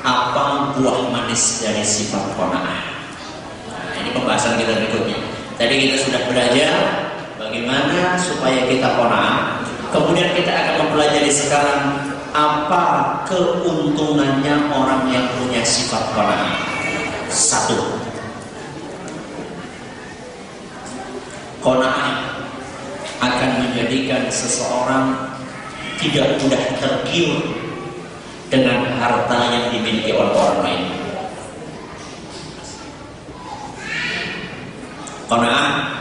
Apa buah manis dari sifat qanaah? Nah, ini pembahasan kita berikutnya. Tadi kita sudah belajar bagaimana supaya kita qanaah. Kemudian kita akan mempelajari sekarang apa keuntungannya orang yang punya sifat qanaah. 1. Qanaah akan menjadikan seseorang tidak mudah tergiur dengan harta yang dimiliki oleh orang lain. Qanaah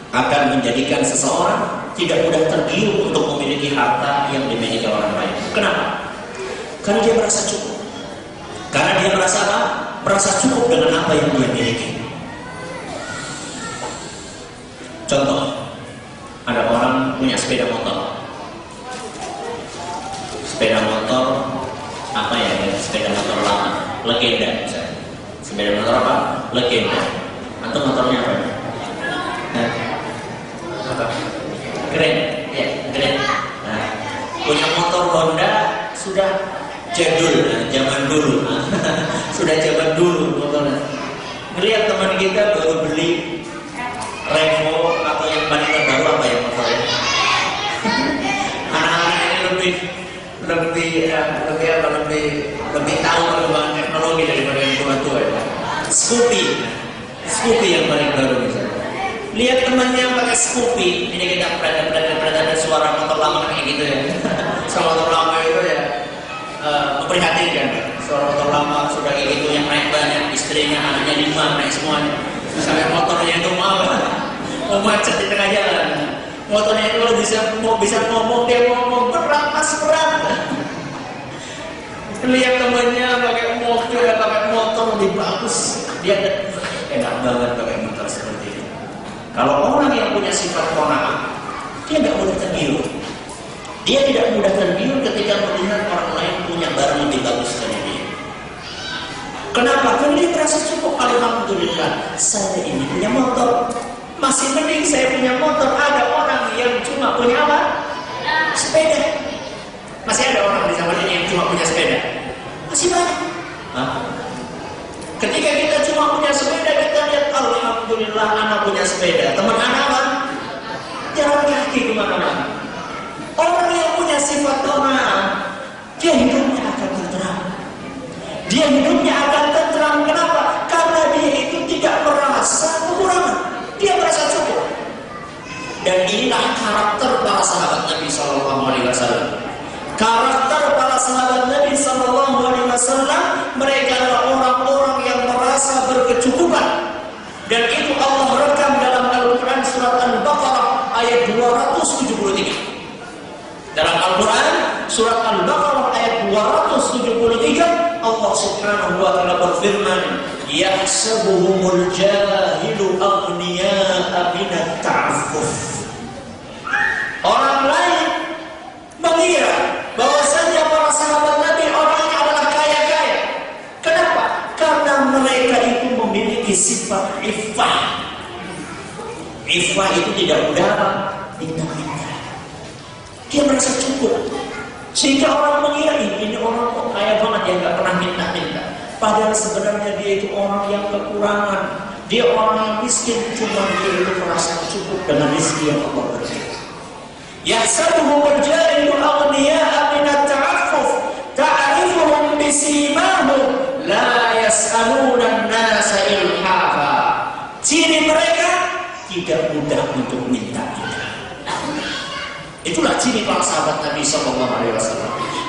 akan menjadikan seseorang tidak mudah tergiur untuk memiliki harta yang dimiliki orang lain. Kenapa? Karena dia merasa cukup. Karena dia merasa apa? Merasa cukup dengan apa yang dia miliki. Contoh, ada orang punya sepeda motor. Sepeda motor apa ya? Sepeda motor lama, legenda misalnya. Sepeda motor apa? Legenda. Atau motornya apa? Apa? Keren, ya keren. Nah, punya motor Honda sudah jadul, zaman dulu. Sudah zaman dulu motornya. Ngelihat teman kita baru beli Revo atau yang paling terbaru apa ya motornya? Anak-anak ini lebih tahu perkembangan teknologi daripada yang tua-tua ya. Scoopy yang paling baru misalnya. Lihat temannya pakai Scoopy, ini kita perhatikan suara motor lama kayak gitu ya. Suara motor lama itu ya memprihatinkan. Suara motor lama sudah kayak gitu yang naik banyak, istrinya, anaknya 5 naik semuanya. Sampai motornya itu mau macet di tengah jalan. Motornya itu kalau bisa ngomong, dia ngomong berat. Lihat temannya pakai mobil, pakai motor lebih bagus, dia enak banget pakai motor seperti ini. Kalau orang yang punya sifat qanaah, dia tidak mudah tergiur. Dia tidak mudah tergiur ketika melihat orang lain punya barang lebih bagus dari dia. Kenapa? Karena dia merasa cukup. Alhamdulillah, saya ini punya motor. Masih mending saya punya motor. Ada orang yang cuma punya apa? Sepeda. Masih ada orang di zaman ini yang cuma punya sepeda? Masih banyak. Ketika kita cuma punya sepeda, kita lihat alhamdulillah anak punya sepeda. Teman anak apa? Jalan kaki kemana-mana. Orang yang punya sifat qanaah, dia hidupnya akan tenteram. Dia hidupnya akan tenteram. Kenapa? Karena dia itu tidak merasa kekurangan. Dia merasa cukup. Dan inilah karakter para sahabat Nabi SAW. Karakter para sahabat Nabi SAW, mereka adalah orang-orang yang merasa berkecukupan. Dan itu Allah rekam dalam Al-Quran surat Al-Baqarah ayat 273. Dalam Al-Quran surat Al-Baqarah ayat 273 Allah Subhanahu wa taala berfirman, "Yahsabuhumul jahilu aghniya'a minat ta'affuf." Orang lain mengira bahwasanya para sahabat Nabi orangnya adalah kaya-kaya. Kenapa? Karena mereka itu memiliki sifat iffah. Iffah itu tidak mudah minta-minta. Dia merasa cukup. Sehingga orang mengira ini orang kok kaya banget, ya nggak pernah minta-minta. Padahal sebenarnya dia itu orang yang kekurangan. Dia orang yang miskin, cuma dia itu merasa cukup dengan rezeki yang Allah berikan. Yahsabuhumul jahilu aghniya'a minat ta'affuf ta'rifuhum bisimahum la yas'aluna an-nasa ilhafa. Ciri mereka tidak mudah untuk minta-minta. Itulah ciri para sahabat Nabi SAW.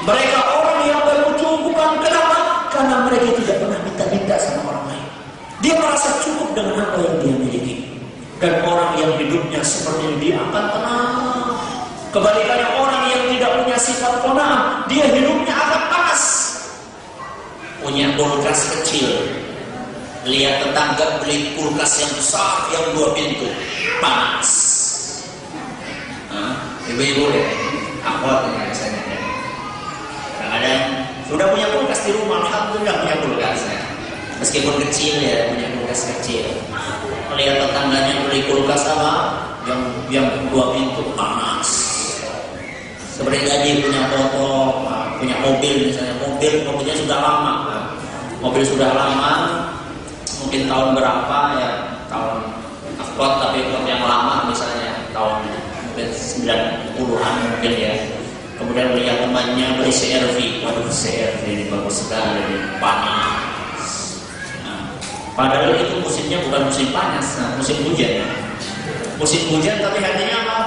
Mereka orang yang berkecukupan. Kenapa? Karena mereka tidak pernah minta-minta sama orang lain. Dia merasa cukup dengan apa yang dia miliki. Dan orang yang hidupnya seperti ini, dia akan tenang. Kebalikannya orang yang tidak punya sifat qanaah, dia hidupnya akan panas. Punya kulkas kecil, lihat tetangga beli kulkas yang besar, yang 2 pintu, panas. Ibu-ibu deh, akhwat misalnya. Kadang-kadang sudah punya kulkas di rumah, alhamdulillah punya kulkas. Meskipun kecil ya, punya kulkas kecil. Lihat tetangganya beli kulkas apa? Yang 2 pintu, panas. Seperti tadi punya foto, punya mobil misalnya, mobilnya sudah lama, mobil sudah lama, mungkin tahun berapa ya, tahun akhwat tapi yang lama misalnya tahun mungkin 90-an mungkin ya. Kemudian melihat temannya beli CR-V, waduh CR-V ini bagus sekali, panas. Padahal itu musimnya bukan musim panas, musim hujan. Musim hujan tapi hatinya apa?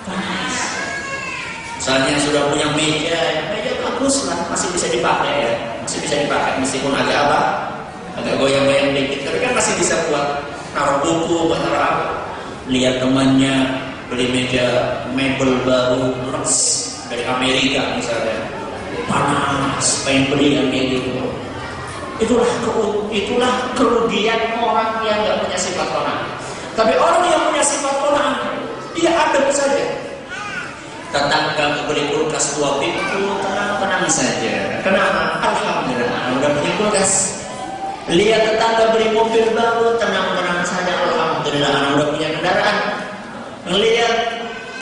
Panas. Misalnya sudah punya meja bagus lah, masih bisa dipakai ya, masih bisa dipakai meskipun agak apa, agak goyang-goyang dikit, tapi kan masih bisa buat naruh buku, buat naruh apa. Lihat temannya beli meja mebel baru Lex dari Amerika misalnya, panas, pengen beli yang kayak gitu. Itulah kerugian orang yang nggak punya sifat qanaah. Tapi orang yang punya sifat qanaah, dia adem saja. Tetangga beli kulkas 2 pintu, tenang saja. Kenapa? Alhamdulillah, udah punya kulkas. Lihat tetangga beli mobil baru, tenang saja. Alhamdulillah, udah punya kendaraan. Lihat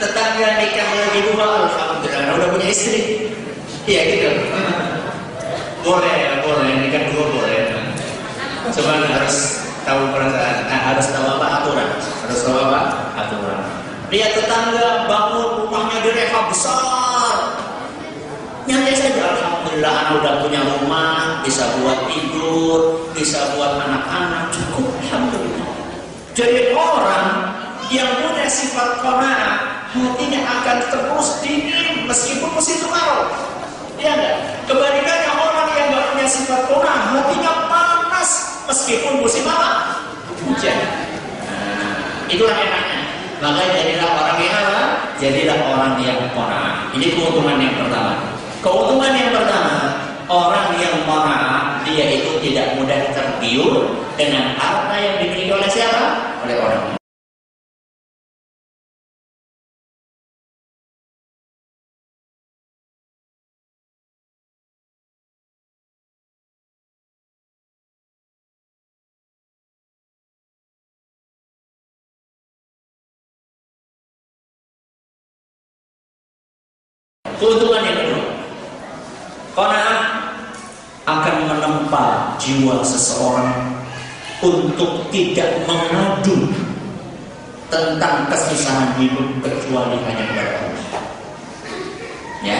tetangga nikah lagi 2, alhamdulillah, udah punya istri. Iya gitu. Boleh nikah 2 boleh. Cuma harus tahu perasaan, harus tahu apa aturan. Lihat tetangga bangun rumahnya direhab besar, nyantai saja, alhamdulillah anak udah punya rumah, bisa buat tidur, bisa buat anak-anak, cukup, alhamdulillah. Jadi orang yang punya sifat qanaah, hatinya akan terus dingin meskipun musim kemarau. Ya enggak? Kebalikannya orang yang nggak punya sifat qanaah, hatinya panas meskipun musim apa? Hujan. Itulah enaknya. Maka jadilah orang yang apa? Jadilah orang yang qanaah. Ini keuntungan yang pertama. Keuntungan yang pertama, orang yang qanaah, dia itu tidak mudah tergiur dengan harta yang dimiliki oleh siapa? Oleh orang. Keuntungan yang kedua, qanaah akan menempa jiwa seseorang untuk tidak mengadu tentang kesusahan hidup kecuali hanya kepada Allah. Ya,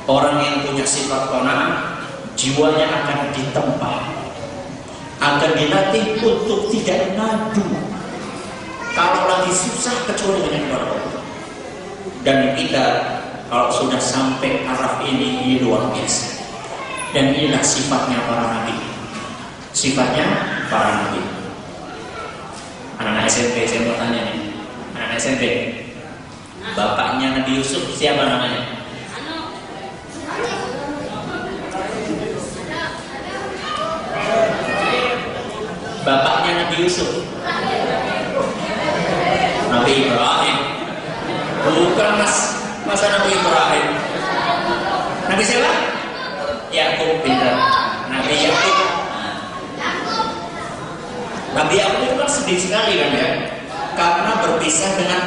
orang yang punya sifat qanaah, jiwanya akan ditempa, akan dilatih untuk tidak mengadu kalau lagi susah kecuali hanya kepada Allah. Dan kita kalau sudah sampai araf ini luar biasa. Dan inilah sifatnya para nabi. Sifatnya para nabi. Anak-anak SMP, saya mau tanya nih, anak SMP, bapaknya Nabi Yusuf siapa namanya? Bapaknya Nabi Yusuf, Nabi Ibrahim. Bukan masa Nabi Ibrahim. Nabi siapa? Yakub, pintar. Nabi Yakub. Nabi Yakub itu kan sedih sekali kan ya, karena berpisah dengan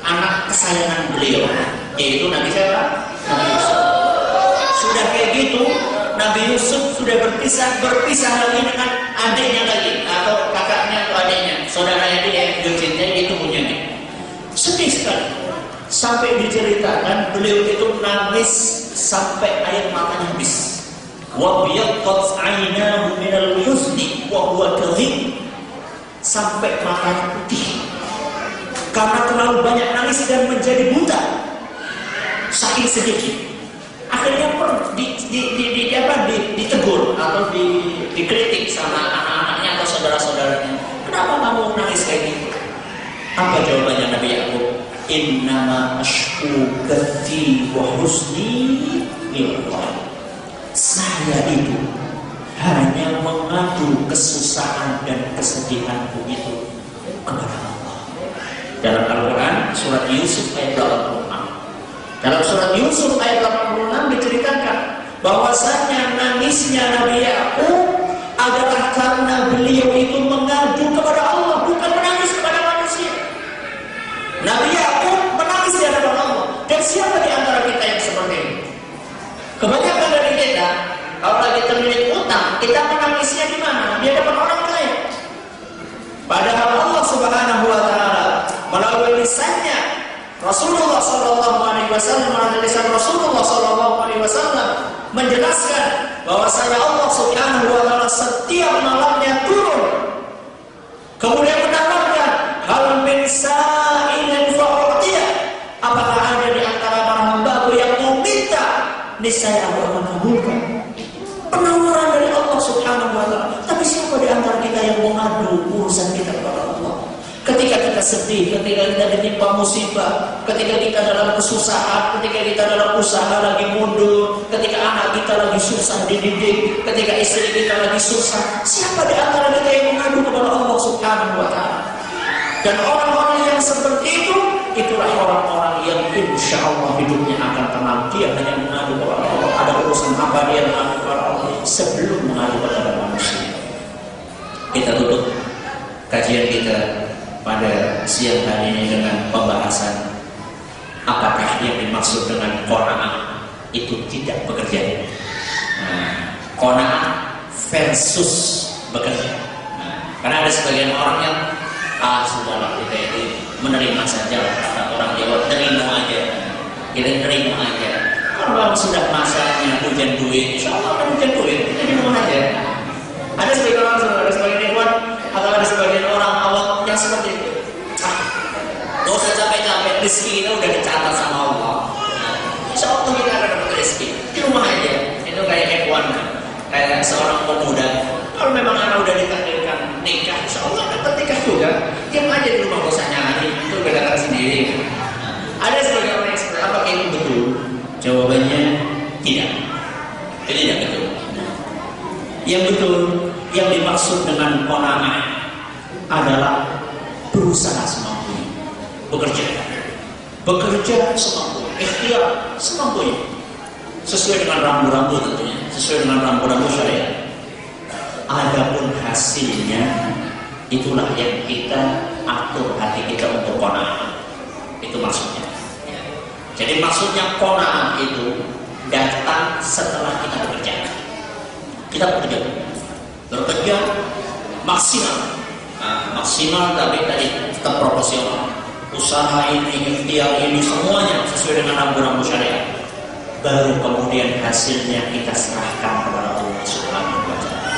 anak kesayangan beliau, yaitu Nabi siapa? Nabi Yusuf. Sudah kayak gitu, Nabi Yusuf sudah berpisah lagi dengan adiknya lagi, atau kakaknya atau adiknya, saudaranya dia yang dicintai, itu punyanya. Sedih sekali, sampai diceritakan beliau itu nangis sampai air matanya habis. Wa biyaqqat 'ainahu minal huzni wa huwa kadhib, sampai matanya putih karena terlalu banyak nangis dan menjadi buta saking sedikit. Akhirnya ditegur atau dikritik sama anak-anaknya atau saudara-saudaranya, kenapa kamu nangis kayak gitu? Apa jawabannya Nabi Yakub? Innama ashku kathi wa husni ilallah. Saya itu hanya mengadu kesusahan dan kesedihanku itu kepada Allah. Dalam Al-Quran surat Yusuf ayat 86. Dalam surat Yusuf ayat 86 diceritakan bahwasanya nangisnya Nabi Yakub adalah karena beliau itu mengadu kepada Allah, bukan menangis kepada manusia. Nabi Yakub menangis di hadapan Allah. Dan siapa di antara kita yang seperti ini? Kebanyakan dari kita, kalau lagi terlilit utang, kita menangisnya di mana? Di hadapan orang lain. Padahal Allah Subhanahu wa taala melalui lisannya Rasulullah sallallahu alaihi wasallam, melalui lisan Rasulullah sallallahu alaihi wasallam menjelaskan bahwasanya Allah Subhanahu wa taala setiap malamnya turun kemudian menawarkan hal min sa'ilin fa'utiyah, apakah ada di antara para hamba-Ku yang mau minta, niscaya aku akan kabulkan. Penawaran dari Allah Subhanahu wa taala. Tapi siapa di antara kita yang mengadu urusan kita kepada Allah? Ketika kita sedih, ketika kita ditimpa musibah, ketika kita dalam kesusahan, ketika kita dalam usaha lagi mundur, ketika anak kita lagi susah dididik, ketika istri kita lagi susah, siapa di antara kita yang mengadu kepada Allah Subhanahu wa taala? Dan orang-orang yang seperti itu, itulah orang-orang yang insya Allah hidupnya akan tenang. Dia hanya mengadu kepada Allah. Ada urusan apa dia mengadu kepada Allah sebelum mengadu kepada manusia. Kita tutup kajian kita pada siang hari ini dengan pembahasan apakah yang dimaksud dengan qanaah itu tidak bekerja. Qanaah versus bekerja. Karena ada sebagian orang yang sudahlah, kita itu menerima saja, kata orang Jawa, terima aja. Kita terima aja. Kalau sudah masanya hujan duit, insya Allah akan hujan duit, kita terima aja. Ada sebagian orang, ada sebagian ikhwan, atau ada sebagian orang awam yang seperti itu. Gak usah capek-capek, rezeki kita udah dicatat sama Allah. Insya Allah kita akan dapat rezeki. Di rumah aja. Itu kayak ikhwan, kayak seorang pemuda. Kalau memang anak udah ditakdirkan nikah, insya Allah dapat nikah juga. Diam aja di rumah, gak usah nyari. Itu bedakan sendiri. Ada sebagian orang yang seperti apakah itu betul? Jawabannya tidak. Itu tidak betul. Yang betul, yang dimaksud dengan qanaah adalah berusaha semampunya, bekerja semampunya, ikhtiar semampunya, sesuai dengan rambu-rambu tentunya, sesuai dengan rambu-rambu syariat. Adapun hasilnya, itulah yang kita atur hati kita untuk qanaah. Itu maksudnya. Jadi maksudnya qanaah itu datang setelah kita bekerja. Kita bekerja maksimal, maksimal tapi tadi tetap proporsional. Usaha ini, ikhtiar ini, semuanya sesuai dengan rambu-rambu syariat. Baru kemudian hasilnya kita serahkan kepada Allah Subhanahu wa taala.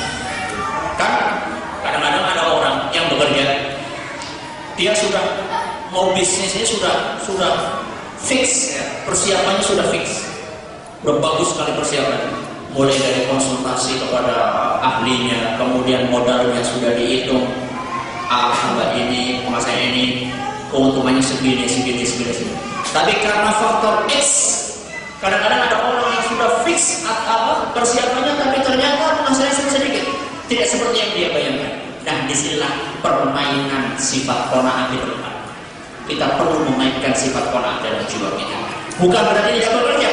Kan kadang-kadang ada orang yang bekerja, dia sudah mau bisnisnya sudah fix, ya. Persiapannya sudah fix, udah bagus sekali persiapannya. mulai dari konsultasi kepada ahlinya, kemudian modalnya sudah dihitung, hamba ini, pemasangan ini, keuntungannya segini. Tapi karena faktor X, kadang-kadang ada orang yang sudah fix persiapannya, tapi ternyata penghasilannya sedikit, tidak seperti yang dia bayangkan. Nah, disinilah permainan sifat qanaah diperlukan. Kita perlu memainkan sifat qanaah dalam jiwa kita. Bukan berarti tidak bekerja.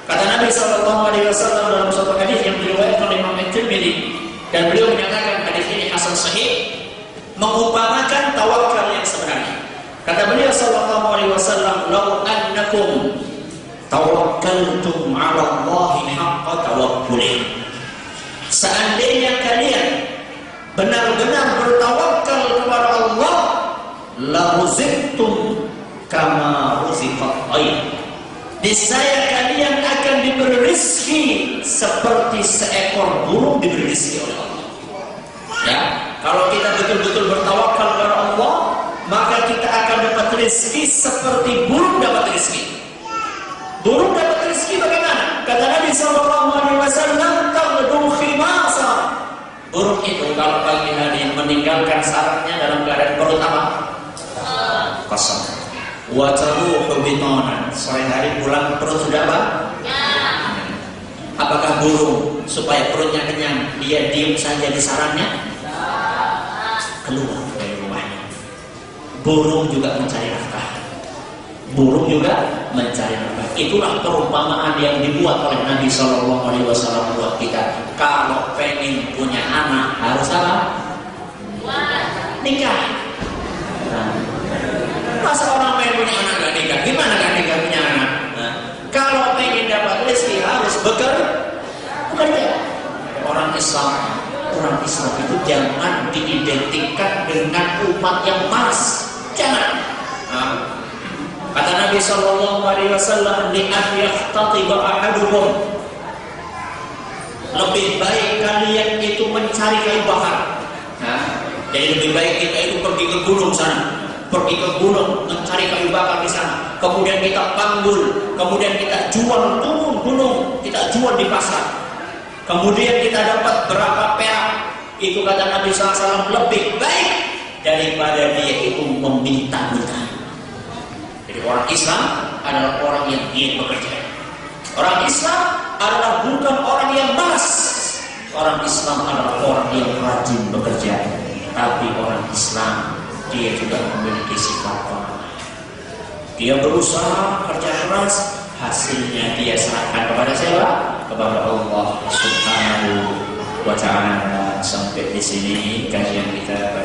Kata Nabi SAW dalam suatu hadis yang diriwayatkan oleh Imam At-Tirmidzi, dan beliau menyatakan hadis ini hasan sahih, mengumpamakan tawakal yang sebenarnya. Kata beliau SAW, "Lau annakum tawakkaltum 'ala Allahi haqqa tawakkuli." Seandainya kalian benar-benar bertawakal kepada Allah, la ruzqtum kama ruziqat ayy. Niscaya kalian akan diberi rezeki seperti seekor burung diberi rezeki oleh Allah. Ya, kalau kita betul-betul bertawakal kepada Allah, maka kita akan dapat rezeki seperti burung dapat rezeki. Burung dapat rezeki bagaimana? Kata Nabi SAW, "Taghdu khimasa." Burung itu kalau pagi hari meninggalkan sarangnya dalam keadaan perut apa? Kosong. Wa taruhu bitana. Sore hari pulang perut sudah apa? Apakah burung supaya perutnya kenyang dia diam saja di sarangnya? Keluar dari rumahnya. Burung juga mencari nafkah. Itulah perumpamaan yang dibuat oleh Nabi SAW buat kita. Kalau pengen punya anak harus apa? Nikah. Masa orang pengen punya anak gak nikah? Gimana gak nikah punya anak? Kalau pengen dapat rezeki harus bekerja. Orang Islam itu jangan diidentikan dengan umat yang malas. Jangan. Kata Nabi SAW, "Li an yahtatiba ahadukum." Lebih baik kalian itu mencari kayu bakar. Jadi lebih baik kita itu pergi ke gunung sana. Pergi ke gunung mencari kayu bakar di sana. Kemudian kita panggul, kemudian kita jual turun gunung, kita jual di pasar. Kemudian kita dapat berapa perak. Itu kata Nabi SAW lebih baik daripada dia itu meminta-minta. Jadi orang Islam adalah orang yang giat bekerja. Orang Islam adalah bukan orang yang malas. Orang Islam adalah orang yang rajin bekerja. Tapi orang Islam dia juga memiliki sifat qanaah. Dia berusaha kerja keras, hasilnya dia serahkan kepada siapa? Kepada Allah Subhanahu wa Ta'ala. Sampai di sini kajian kita.